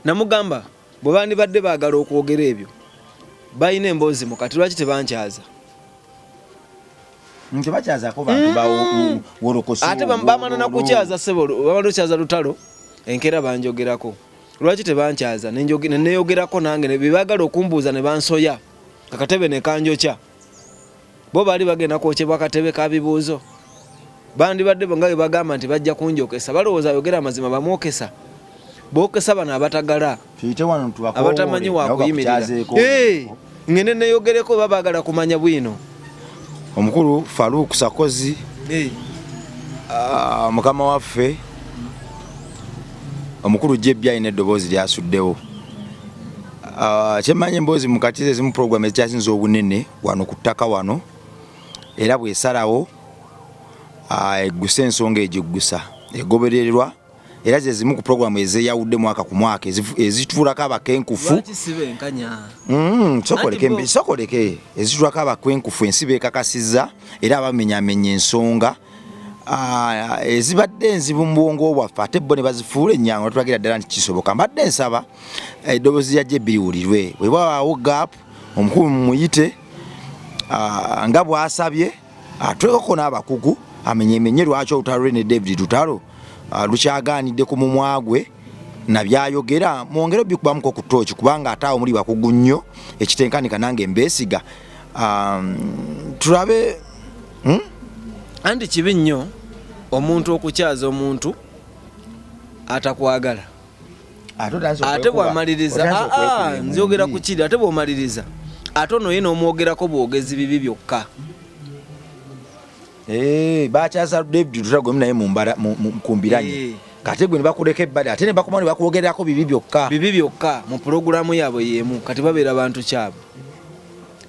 namugamba bwe bandibadde baagala okwogera ebyo balina emboozi mu kati lwaki tebankyaza tebakyazaako bantu bawolokoso ate bamana nakukyaza sebo bamala okyaza lutalo enkera banjogerako lwaki tebankyaza neyogerako nange bebagala okumbuuza ne bansoya akatebe ne kanjokya bo baali bagenda kwokyebwa akatebe ka bibuuzo bandibadde nga bwe bagamba nti bajja kunjokesa balowooza ayogera amazima bamwokesa bookesa bano abatagala abatamanyi wakuyimirira ngende neyogereko babagala kumanya bwino omukulu Farouk Sakozi mukama waffe omukulu Jebbi alina eddoboozi lyasuddewo kyemmanyi emboozi mukati ezimu program ezikyasinza obunene wano ku ttaka wano era bwesalawo eggusa ensonga egiggusa egobererwa era zezimu ku programu ezeyawudde mwaka ku mwaka ezituulako abakenkufu sokoleke ezituulako abakwenkufu ensi beekakasizza era abamenyamenya ensonga ezibadde enzibu mu bwongo bwaffe ate bo ne bazifuula ennyango netulagira ddala nti kisoboka mbadde nsaba eddoboozi lya Jebbi liwulirwe bwe bwawaawo gaapu omukulu mumuyite nga bw'asabye atwekeko n'abakugu amenyemenye lwaki olutalo lwe ne David Lutalo lukyagaanidde ku mumwa gwe nabyayogera mwongere bikubamuko ku ttooki kubanga ate awo muli bakugu nnyo ekitenkanika nange mbeesiga tulabe anti kibi nnyo omuntu okukyaza omuntu atakwagala ate bwamaliriza nzogera ku kiri ate bwomaliriza ate ono ye n'omwogerako bwogezi bibi byokka bakyaza David Lutalo naye mukumbiranye kati gwe ne bakuleka ebbali ate ne bakoma ne bakwogerako bibi byokka mu pulogulaamu yaabwe yeemu kati babeera bantu kyabo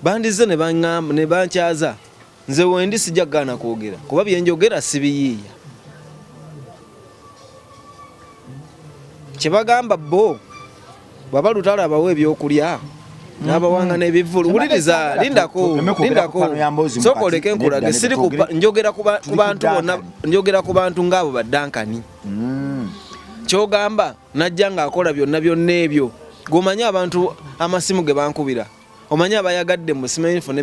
bandize ne bankyaza nze wendi sijja kugaana kwogera kuba byenjogera sibiyiiya kyebagamba bo bwaba Lutalo abawa ebyokulya n'abawanga n'ebivulu wuliriza lindako sokoleke enkulage siri njogera ku bantu bonna njogera ku bantu ng'abo baddankani kyogamba najja ng'akola byonna ebyo gwomanyi abantu amasimu ge bankubira omanyi abayagadde mu simanyi nfune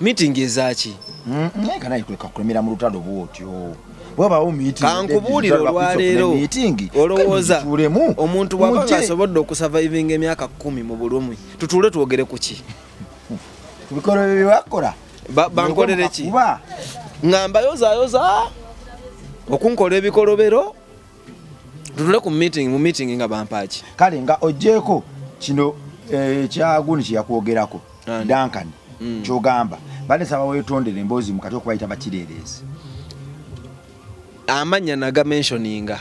meeting ezaki kulemera mu Lutalo bwotyo kankubuulira olwaleero olowooza omuntu bw'aba ng'asobodde okusurvivinga emyaka 10 mu bulumi tutuule twogere ku ki bankolere ki ngamba yozayoza okunkola ebikolobero tutule mu meeting nga bampaaki kale nga ojjeeko kino ekyaguni kyeyakwogerako Duncan kyogamba balesaba weetondera emboozi mukati okubayita Bakireeresi amanya naga mentioninga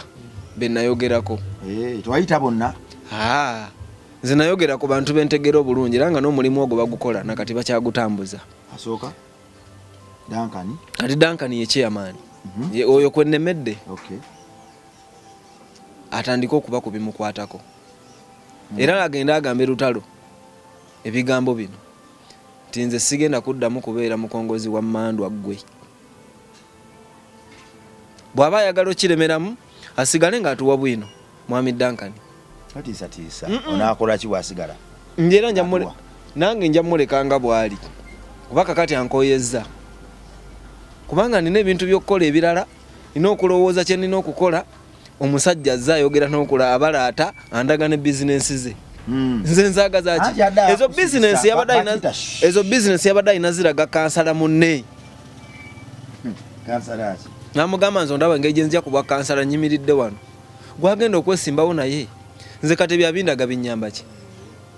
benayogerako twayita bonna nze nayogera ku bantu bentegera obulungi era nga n'omulimu ogwo bagukola nakati bakyagutambuza asooka Duncan kati Duncan ye chairman oyo kwennemedde atandika okuba ku bimukwatako era agenda agambe Lutalo ebigambo bino nti nze sigenda kuddamu kubeera mukongozi wa mmandwa ggwe bw'aba ayagala okiremeramu asigale ng'atuwa bwino mwami Duncan tiisa onaakola ki bwasigala njera nange nja mulekanga bwali oba kakati ankoyezza kubanga nina ebintu by'okukola ebirala nina okulowooza kye nina okukola omusajja azze ayogera n'okula abalaata andaga ne bizinensi ze nze nzaagaza ki ezo bizinensi yabadde alina ziraga kansala munne namugamba nze ondaba engeri gye nzija kubwa kansala nyimiridde wano gwagenda okwesimbawo naye nze kati byabindaga binnyamba ki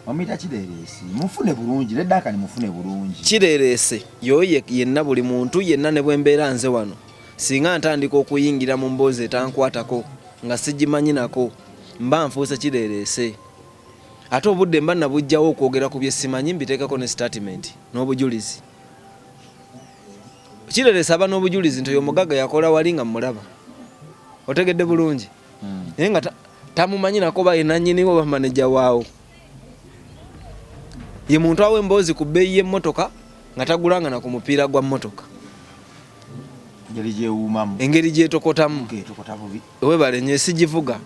omuyita Kireeresi mufune bulungi Duncan mufune bulungi Kireeresi yoye yenna buli muntu yenna ne bwembeera nze wano singa ntandika okuyingira mu mboozi etankwatako nga sigimanyi nako mba nfuuse Kireeresi ate obudde mba nabujjawo okwogera ku bye simanyi mbiteekako ne statement n'obujulizi kireresa bano obujulizi nti oyo mugaga yakola wali nga mulaba otegedde bulungi naye nga tamumanyi nakoba yenanyiniwo bamaneja waawo ye muntu awa emboozi ku bbeeyi y'emmotoka nga tagulanga na ku mupiira gwa mmotoka engeri gyetokotamu webale nye sigivuga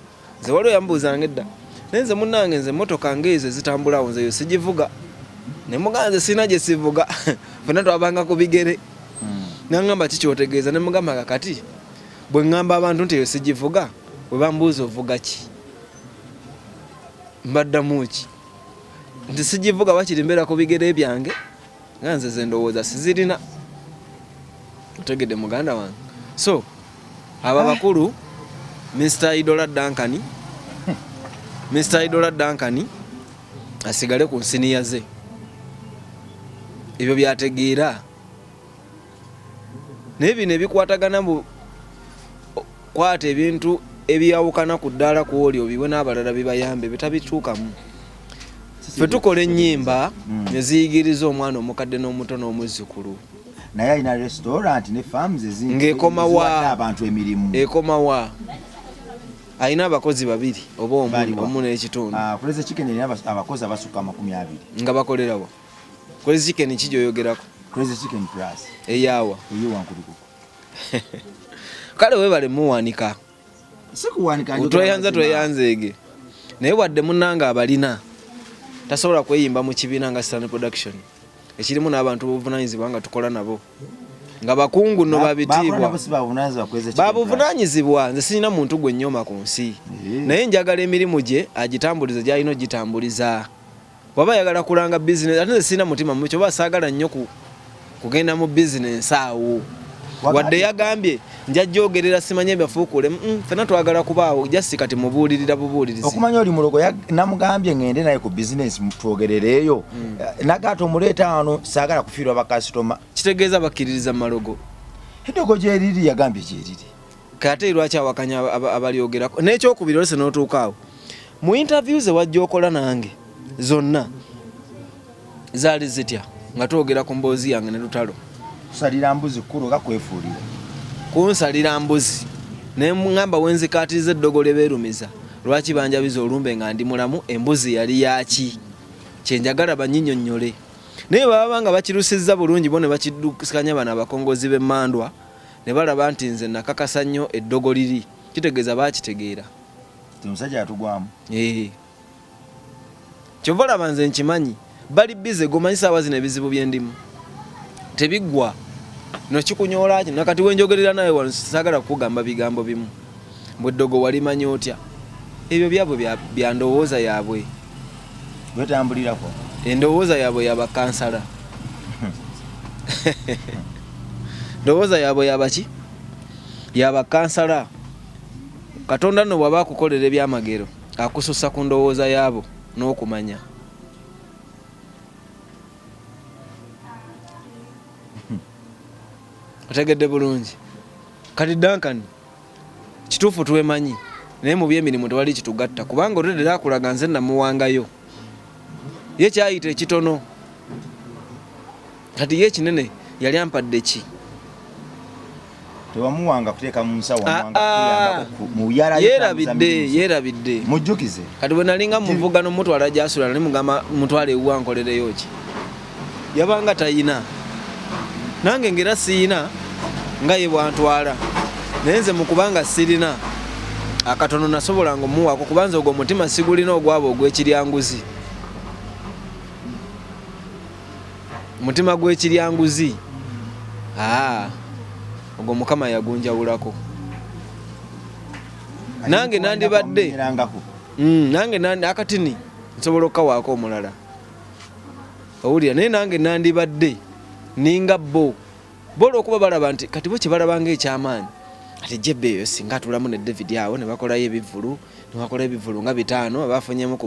nze waliwo yambuuzanga edda naye nze munnange nze emmotoka ngaezo zitambulawo nze yo sigivuga ne mugamba nze sirina gye sivuga fena twabanga ku bigere nangamba kikyotegeeza ne mugamba kakati bwe ngamba abantu nti eyo sigivuga bwe bambuuza ovuga ki mbaddamu ki nti sigivuga wakiri mbeera ku bigere byange nga nze ze ndowooza sizirina otegedde muganda wange so aba bakulu Mr. Idola Duncan asigale ku nsiniya ze ebyo byategeera naye bino ebikwatagana mu kwata ebintu ebyawukana ku ddaala ku oli obiwe n'abalala bibayambe bitabituukamu ffe tukola ennyimba eziyigiriza omwana omukadde n'omuto n'omuzzukulu naye alina restaurant ne farms ng'ekomawa abantu emirimu ekomawa alina abakozi babiri oba omu n'ekitundu Crazy Chicken erina abakozi abasukka 20 nga bakolerawo Crazy Chicken kijyoyogerako Crazy Chicken Plus eyaawa eyo wankulukuku kale webale muwanika tweyanzeege naye wadde munnanga abalina tasobola kweyimba mu kibiina nga Stand Production ekirimu n'abantu b'obuvunaanyizibwa nga tukola nabo nga bakungu no babitiibwa babuvunaanyizibwa nze sirina muntu gwe nnyoma ku nsi naye njagala emirimu gye agitambuliza gy'alina ogitambuliza waba ayagala kulanga bizinesi ate nze sirina mutima mubi kyoba saagala nnyo kugenda mu bizinesi awo wadde yagambye njajjogerera simanye bafuukule fena twagala kubaawo jasi kati mubuulirira bubuulirizi okumanya oli mulogo namugambye ngende naye ku bizinesi twogerereeyo nagaata omuleeta wano saagala kufiirwa bakasitoma kitegeeza bakkiririza mu malogo eddogo gyeriri yagambye gyeriri kate lwaki awakanya abalyogerako n'ekyokubiri olese n'otuukaawo mu interview ze wajja okola nange zonna zaali zitya nga twogera ku mboozi yange ne lutalo kusalira mbuzi kkulu nga kwefuulira kunsalira mbuzi ne ngamba wenzikaatiriza eddogo lyebeerumiza lwaki banjabiza olumbe nga ndi mulamu embuzi yali yaki kyenjagala banyinyonnyole naye baba nga bakirusizza bulungi bo ne bakiddukanya bano abakongozi b'emmandwa ne balaba nti nze nakakasa nnyo eddogo liri kitegeeza baakitegeera omusajja atugwamu kyova olaba nze nkimanyi bali bize gomanyi saawa zino ebizibu byendimu tebiggwa no kikunyoola ki nakati wenjogerera nawe wano saagala kugamba bigambo bimu bweddogo walimanyi otya ebyo byabwe bya ndowooza yaabwe wetambulirako endowooza yaabwe yabakansala ndowooza yaabwe yabaki yabakansala katonda nno bw'aba akukolera ebyamagero akusussa ku ndowooza yaabo n'okumanya otegedde bulungi kati Duncan kituufu twemanyi naye mu byemirimu tewali kitugatta kubanga otedera akulaga nze namuwangayo ye kyayita ekitono kati ye kinene yali ampadde ki tewamuwanga kuteeka mu nsawo yeerabidde mujjukize kati bwe nalinga muvugano mutwala gyasula nali mugamba mutwala ewuwa nkolereyo ki yabanga tayina nange ngera siina nga ye bwantwala naye nze mukubanga sirina akatono nasobolanga omuwaako kubanza ogwo omutima sigulina ogwabo ogw'ekiryanguzi omutima gw'ekiryanguzi ogwo Mukama yagunjawulako nange nandibadde nange akatini nsobola okukawaako omulala owulira naye nange nandibadde ninga bo olwokuba balaba nti kati bo kyebalabanga ekyamaanyi ati jebbe eyo singa atulamu ne David awo ne bakolayo ebivulu nga 5 abafunyemu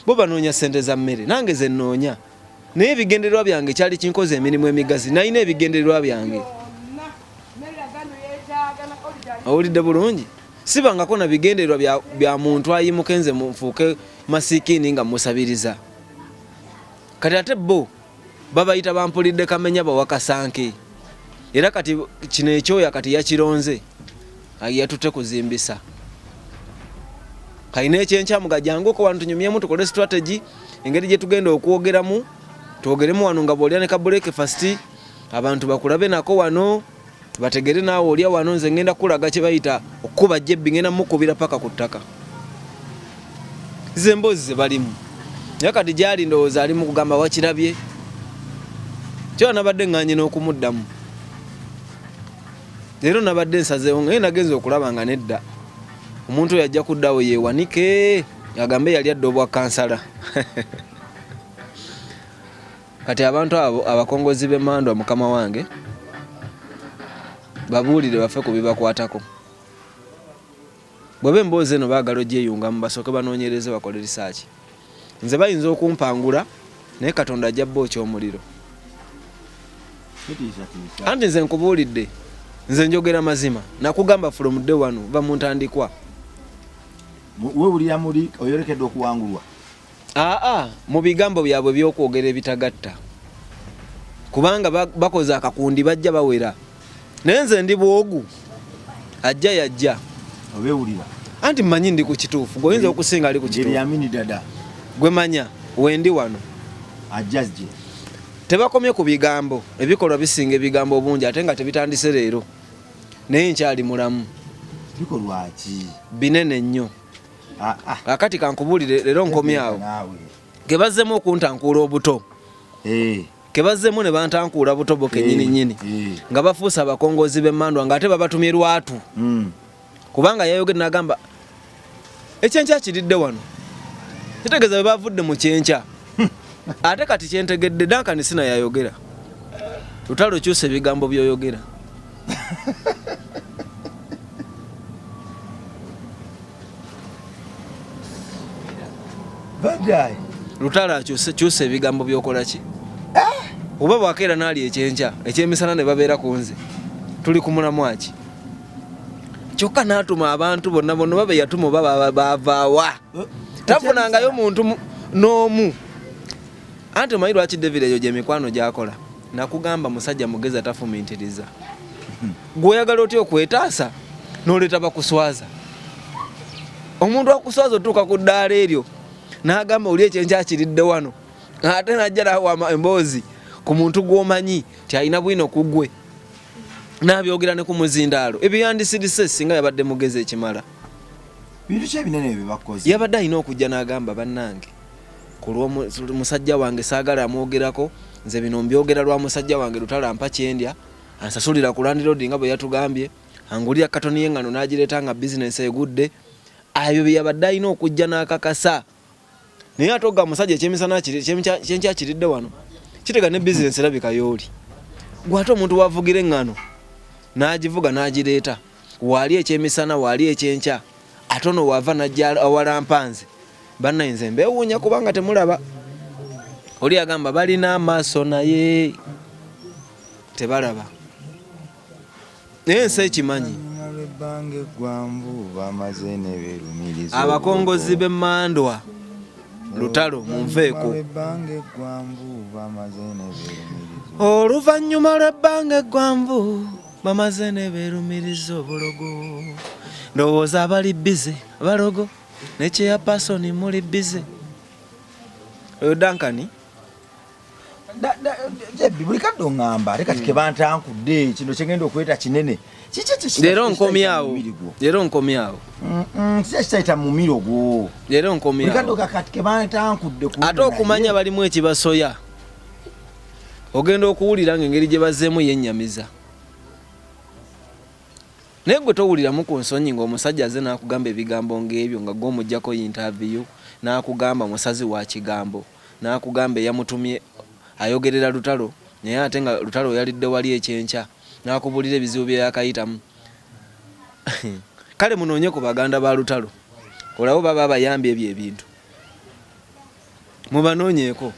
bo banoonya ssente za mmere nange ze nnoonya naye ebigendererwa byange kyali kinkoze emirimu emigazi nalina ebigendererwa byange owulidde bulungi sibangako na bigendererwa bya muntu ayimuke nze mufuuke masikiini nga musabiriza kati ate bo babayita bampulidde kamenya bawakasanke era kati kino ekyoya kati yakironze yatutte kuzimbisa kalina ekyenkya mugajanguko wano tunyumyemu tukole strategy engeri gye tugenda okwogeramu twogeremu wano nga bw'olya ne ka breakfast abantu bakulabe nako wano bategere naawe olya wano nze ngenda kulaga kye bayita okuba jjebbi ngenda mukubira paka ku ttaka ze emboozi ze balimu naye kati gyali ndowooza ali mu kugamba wakirabye kyo nabadde ŋŋanye n'okumuddamu leero nabadde nsazeewo ngaye nagenza okulaba nga nedda omuntu oyo ajja kuddawo yeewanike agambe yali adda obwa kansala kati abantu abo abakongozi b'emmandwa mukama wange babuulire bafe ku bibakwatako bweba emboozi eno baagala ogyeyungamu basooke banoonyereze bakole risaaki nze bayinza okumpangula naye katonda ajja bookya omuliro anti nze nkubuulidde nze njogera mazima nakugamba from day one va mu ntandikwa wewulira muli oyolekedde okuwangulwa mu bigambo byabwe byokwogera ebitagatta kubanga bakoze akakundi bajja bawera naye nze ndi bwogu ajja yajja obewulira anti mmanyi ndi ku kituufu gweoyinza okusinga ali ku kituufu dada gwe manya wendi wano ajjajje tebakomye ku bigambo ebikolwa bisinga ebigambo obungi ate nga tebitandise leero naye nkyali mulamu bikolwa ki binene nnyo akati kankubuulire leero nkomyawo kebazzemu okuntankuula obuto kebazzemu ne bantankuula butobo kenyini nyini nga bafuusa abakongozi b'emmandwa nga ate babatumye lwatu kubanga yayogera nagamba ekyenkya kiridde wano kitegeeza bwe bavudde mu kyenkya ate kati kyentegedde Duncan Sina yayogera lutalo kyusa ebigambo byoyogera badai lutalo kyusa ebigambo byokola ki oba bwakeera naali ekyenkya ekyemisana ne babeera ku nze tuli ku mulamu aki kyokka n'atuma abantu bonna babe yatuma oba baavaawa tafunangayo muntu n'omu anti omanyi lwaki David eyo gyemikwano gyakola nakugamba musajja mugezi atafumintiriza gweoyagala otya okwetaasa n'oleeta bakuswaza omuntu akuswaza otuuka ku ddaala eryo n'agamba oli ekyenkya kiridde wano ate najja nawa emboozi ku muntu gw'omanyi ti alina bwino ku ggwe n'abyogera ne ku muzindaalo ebyeyandisirise singa yabadde mugezi ekimala bintu ki ebinene ebyo bakoze yabadde alina okujja n'agamba bannange musajja wange saagala amwogerako nze bino mbyogera lwa musajja wange lutalo ampa kyendya ansasulira ku Land Road nga bwe yatugambye angulira katoni y'engano n'agireeta nga bizinesi egudde ayo bye yabadde alina okujja n'akakasa naye ate ogga musajja ekyemisana kyenkya kiridde wano kitega ne bizinesi erabika yooli gwe ate omuntu wavugira engano n'agivuga n'agireeta waali ekyemisana waali ekyenkya ate ono waava najja awalampanze bannayinze mbeewuunya kubanga temulaba oli agamba balina amaaso naye tebalaba naye ensi ekimanyi abakongozi b'emmandwa lutalo munveeko oluvannyuma lw'ebbanga eggwanvu bamaze ne beerumiriza obulogo ndowooza abali bize balogo nekyeya pasoni muli bize oyo Duncan buli kadde oŋŋamba ate kati kebantankudde kino kyengenda okweta kinene leero nkomyawo kikitayita mu mumiro gwo leero nkomyawo kati kebantankudde ate okumanya balimu ekibasoya ogenda okuwulira ng'engeri gye bazzeemu yennyamiza naye gwe towuliramu ku nsonyi ng'omusajja aze n'akugamba ebigambo ng'ebyo nga gw'omuggyako interview n'akugamba musazi wa kigambo n'akugamba eyamutumye ayogerera lutalo naye ate nga lutalo yalidde wali ekyenkya n'akubulira ebizibu bye yakayitamu kale munoonye ku baganda ba lutalo olabo baba abayambi ebyo ebintu mubanoonyeeko